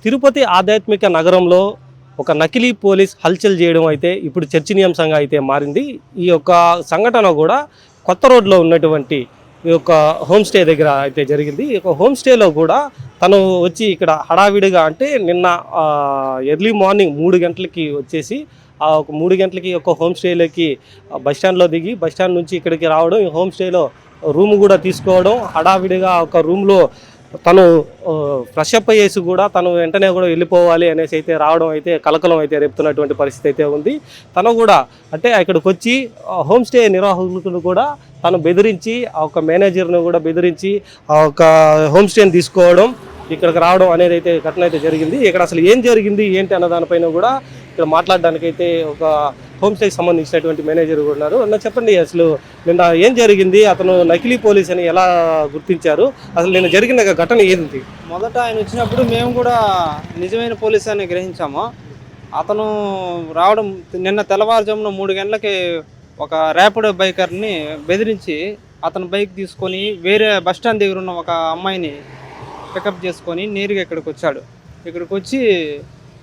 తిరుపతి ఆధ్యాత్మిక నగరంలో ఒక నకిలీ పోలీస్ హల్చల్ చేయడం అయితే ఇప్పుడు చర్చనీయాంశంగా అయితే మారింది. ఈ యొక్క సంఘటన కూడా కొత్త రోడ్లో ఉన్నటువంటి ఈ యొక్క హోమ్ స్టే దగ్గర అయితే జరిగింది. ఈ యొక్క హోమ్ స్టేలో కూడా తను వచ్చి ఇక్కడ హడావిడిగా అంటే నిన్న ఎర్లీ మార్నింగ్ 3 గంటలకి వచ్చేసి ఒక 3 గంటలకి ఒక హోమ్ స్టేలోకి బస్టాండ్లో దిగి బస్టాండ్ నుంచి ఇక్కడికి రావడం, ఈ హోమ్ స్టేలో రూమ్ కూడా తీసుకోవడం, హడావిడిగా ఒక రూమ్లో తను ఫ్రెష్ అప్ అయ్యేసి కూడా తను వెంటనే కూడా వెళ్ళిపోవాలి అనేసి అయితే రావడం అయితే కలకలం అయితే రేపుతున్నటువంటి పరిస్థితి అయితే ఉంది. తను కూడా అంటే ఇక్కడికి వచ్చి హోమ్ స్టే నిర్వాహకులను కూడా తను బెదిరించి ఆ ఒక మేనేజర్ను కూడా బెదిరించి ఆ ఒక హోమ్ స్టేని తీసుకోవడం, ఇక్కడికి రావడం అనేది అయితే ఘటన అయితే జరిగింది. ఇక్కడ అసలు ఏం జరిగింది ఏంటి అన్న దానిపైన కూడా ఇక్కడ మాట్లాడడానికైతే ఒక హోమ్ స్టేకి సంబంధించినటువంటి మేనేజర్ కూడా ఉన్నారు. అన్న చెప్పండి, అసలు నిన్న ఏం జరిగింది, అతను నకిలీ పోలీస్ అని ఎలా గుర్తించారు, అసలు నిన్న జరిగిన ఘటన ఏంటి? మొదట ఆయన వచ్చినప్పుడు మేము కూడా నిజమైన పోలీస్ అని గ్రహించాము. అతను రావడం నిన్న తెల్లవారుజామున 3 గంటలకి ఒక ర్యాపిడో బైకర్ని బెదిరించి అతను బైక్ తీసుకొని వేరే బస్టాండ్ దగ్గర ఉన్న ఒక అమ్మాయిని పికప్ చేసుకొని నేరుగా ఇక్కడికి వచ్చాడు. ఇక్కడికి వచ్చి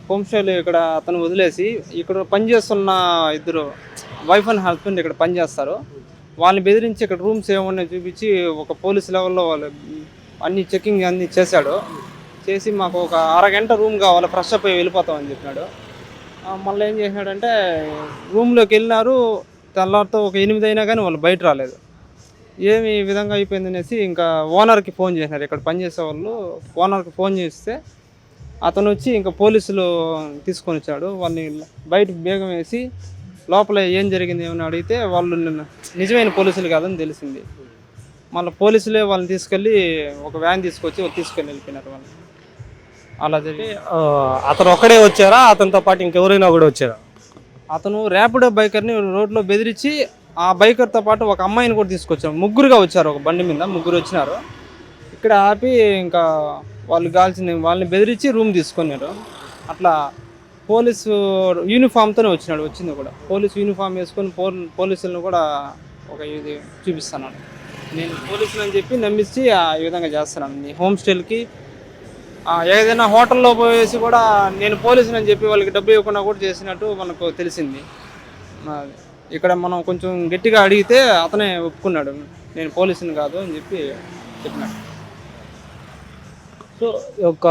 హోమ్ స్టేలో ఇక్కడ అతను వదిలేసి ఇక్కడ పనిచేస్తున్న ఇద్దరు వైఫ్ అండ్ హస్బెండ్ ఇక్కడ పనిచేస్తారు. వాళ్ళని బెదిరించి ఇక్కడ రూమ్స్ ఏమన్నా చూపించి ఒక పోలీస్ లెవెల్లో వాళ్ళు అన్ని చెకింగ్ అన్నీ చేశాడు. చేసి మాకు ఒక అరగంట రూమ్ కావాలి, ఫ్రెష్ అప్ అయ్యి వెళ్ళిపోతామని చెప్పినాడు. మళ్ళీ ఏం చేసినాడంటే రూమ్లోకి వెళ్ళినారు. తెల్లారితో ఒక 8 అయినా కానీ వాళ్ళు బయట రాలేదు. ఏమి ఈ విధంగా అయిపోయింది అనేసి ఇంకా ఓనర్కి ఫోన్ చేసినారు. ఇక్కడ పనిచేసే వాళ్ళు ఓనర్కి ఫోన్ చేస్తే అతను వచ్చి ఇంకా పోలీసులు తీసుకొని వచ్చాడు. వాళ్ళని బయట బేగం వేసి లోపల ఏం జరిగింది ఏమని అడిగితే వాళ్ళు నిజమైన పోలీసులు కాదని తెలిసింది. మళ్ళీ పోలీసులే వాళ్ళని తీసుకెళ్ళి ఒక వ్యాన్ తీసుకొచ్చి వాళ్ళు తీసుకెళ్ళి వెళ్ళిపోయినారు. వాళ్ళు అలా జరిగి అతను ఒక్కడే వచ్చారా, అతనితో పాటు ఇంకెవరైనా కూడా వచ్చారా? అతను ర్యాపిడో బైకర్ని రోడ్లో బెదిరించి ఆ బైకర్తో పాటు ఒక అమ్మాయిని కూడా తీసుకొచ్చారు. ముగ్గురుగా వచ్చారు, ఒక బండి మీద ముగ్గురు వచ్చినారు. ఇక్కడ ఆపి ఇంకా వాళ్ళు కాల్చింది వాళ్ళని బెదిరించి రూమ్ తీసుకున్నారు. అట్లా పోలీసు యూనిఫామ్తోనే వచ్చింది కూడా. పోలీసు యూనిఫామ్ వేసుకొని పోలీసులను కూడా ఒక ఇది చూపిస్తున్నాను. నేను పోలీసులు అని చెప్పి నమ్మించి ఈ విధంగా చేస్తున్నాను. హోమ్ స్టేలకి ఏదైనా హోటల్లో పోయేసి కూడా నేను పోలీసులు అని చెప్పి వాళ్ళకి డబ్బు ఇవ్వకుండా కూడా చేసినట్టు మనకు తెలిసింది. ఇక్కడ మనం కొంచెం గట్టిగా అడిగితే అతనే ఒప్పుకున్నాడు, నేను పోలీసుని కాదు అని చెప్పి చెప్పినాడు. సో ఒక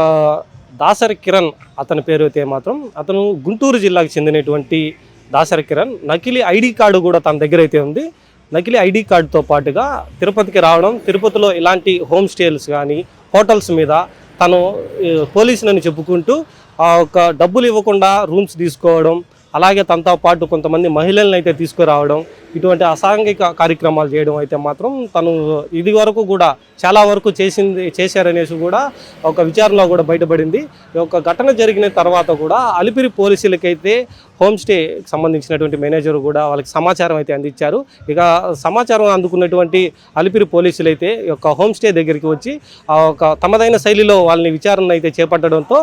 దాసరి కిరణ్ అతని పేరు అయితే మాత్రం అతను గుంటూరు జిల్లాకు చెందినటువంటి దాసరి కిరణ్. నకిలీ ఐడి కార్డు కూడా తన దగ్గర అయితే ఉంది. నకిలీ ఐడి కార్డుతో పాటుగా తిరుపతికి రావడం, తిరుపతిలో ఇలాంటి హోమ్ స్టేస్ కానీ హోటల్స్ మీద తను పోలీసులని చెప్పుకుంటూ ఒక డబ్బులు ఇవ్వకుండా రూమ్స్ తీసుకోవడం, అలాగే తనతో పాటు కొంతమంది మహిళలను అయితే తీసుకురావడం, ఇటువంటి అసాంఘిక కార్యక్రమాలు చేయడం అయితే మాత్రం తను ఇది వరకు కూడా చాలా వరకు చేశారనేసి కూడా ఒక విచారణలో కూడా బయటపడింది. ఒక ఘటన జరిగిన తర్వాత కూడా అలిపిరి పోలీసులకైతే హోమ్ స్టేకి సంబంధించినటువంటి మేనేజర్ కూడా వాళ్ళకి సమాచారం అయితే అందించారు. ఇక సమాచారం అందుకున్నటువంటి అలిపిరి పోలీసులు అయితే ఒక హోమ్ స్టే దగ్గరికి వచ్చి ఒక తమదైన శైలిలో వాళ్ళని విచారణ అయితే చేపట్టడంతో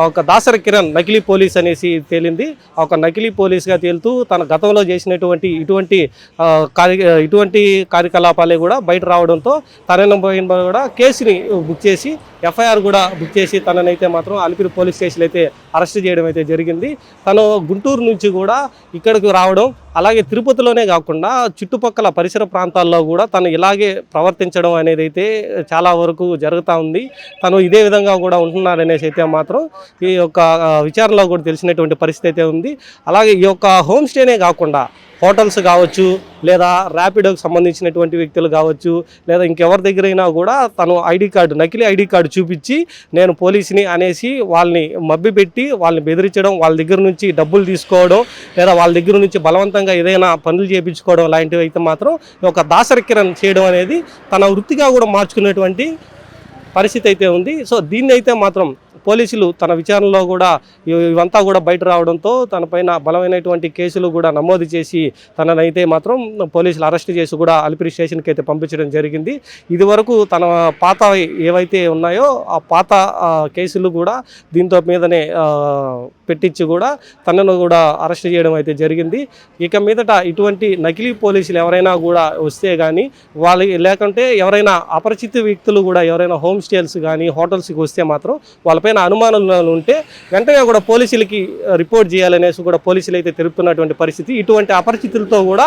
ఒక దాసరి కిరణ్ నకిలీ పోలీస్ అనేసి తేలింది. ఒక నకిలీ పోలీస్గా తేలుతూ తన గతంలో చేసినటువంటి ఇటువంటి కార్యకలాపాలే కూడా బయట రావడంతో తనపై కూడా కేసుని బుక్ చేసి ఎఫ్ఐఆర్ కూడా బుక్ చేసి తననైతే మాత్రం అలిపిరి పోలీస్ స్టేషన్లో అయితే అరెస్ట్ చేయడం అయితే జరిగింది. తను గుంటూరు నుంచి కూడా ఇక్కడికి రావడం, అలాగే తిరుపతిలోనే కాకుండా చుట్టుపక్కల పరిసర ప్రాంతాల్లో కూడా తను ఇలాగే ప్రవర్తించడం అనేది అయితే చాలా వరకు జరుగుతూ ఉంది. తను ఇదే విధంగా కూడా ఉంటున్నారనేసి అయితే మాత్రం ఈ యొక్క విచారణలో కూడా తెలిసినటువంటి పరిస్థితి అయితే ఉంది. అలాగే ఈ యొక్క హోమ్ స్టేనే కాకుండా హోటల్స్ కావచ్చు, లేదా ర్యాపిడోకి సంబంధించినటువంటి వ్యక్తులు కావచ్చు, లేదా ఇంకెవరి దగ్గరైనా కూడా తను నకిలీ ఐడి కార్డు చూపించి నేను పోలీసుని అనేసి వాళ్ళని మభ్యపెట్టి వాళ్ళని బెదిరించడం, వాళ్ళ దగ్గర నుంచి డబ్బులు తీసుకోవడం, లేదా వాళ్ళ దగ్గర నుంచి బలవంతంగా ఏదైనా పనులు చేయించుకోవడం లాంటివి అయితే మాత్రం ఒక దాసరి కిరణ్ చేయడం అనేది తన వృత్తిగా కూడా మార్చుకునేటువంటి పరిస్థితి అయితే ఉంది. సో దీన్ని అయితే మాత్రం పోలీసులు తన విచారణలో కూడా ఇవంతా కూడా బయట రావడంతో తనపైన బలమైనటువంటి కేసులు కూడా నమోదు చేసి తననైతే మాత్రం పోలీసులు అరెస్ట్ చేసి కూడా అలిపిరి స్టేషన్కి అయితే పంపించడం జరిగింది. ఇది వరకు తన పాత ఏవైతే ఉన్నాయో ఆ పాత కేసులు కూడా దీంతో మీదనే పెట్టించి కూడా తనను కూడా అరెస్ట్ చేయడం అయితే జరిగింది. ఇక మీదట ఇటువంటి నకిలీ పోలీసులు ఎవరైనా కూడా వస్తే కానీ లేకుంటే ఎవరైనా అపరిచిత వ్యక్తులు కూడా ఎవరైనా హోమ్ స్టేస్ కానీ హోటల్స్కి వస్తే మాత్రం వాళ్ళపైన ఎవరికైనా అనుమానాలు ఉంటే వెంటనే కూడా పోలీసులకి రిపోర్ట్ చేయాలనేసి కూడా పోలీసులు అయితే తెలుపుతున్నటువంటి పరిస్థితి. ఇటువంటి అపరిచితులతో కూడా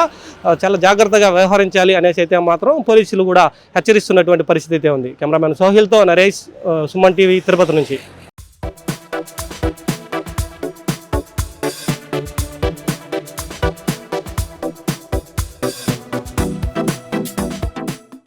చాలా జాగ్రత్తగా వ్యవహరించాలి అనేసి అయితే మాత్రం పోలీసులు కూడా హెచ్చరిస్తున్నటువంటి పరిస్థితి అయితే ఉంది. కెమెరామెన్ సోహిల్తో నరేష్, సుమన్ టీవీ, తిరుపతి నుంచి.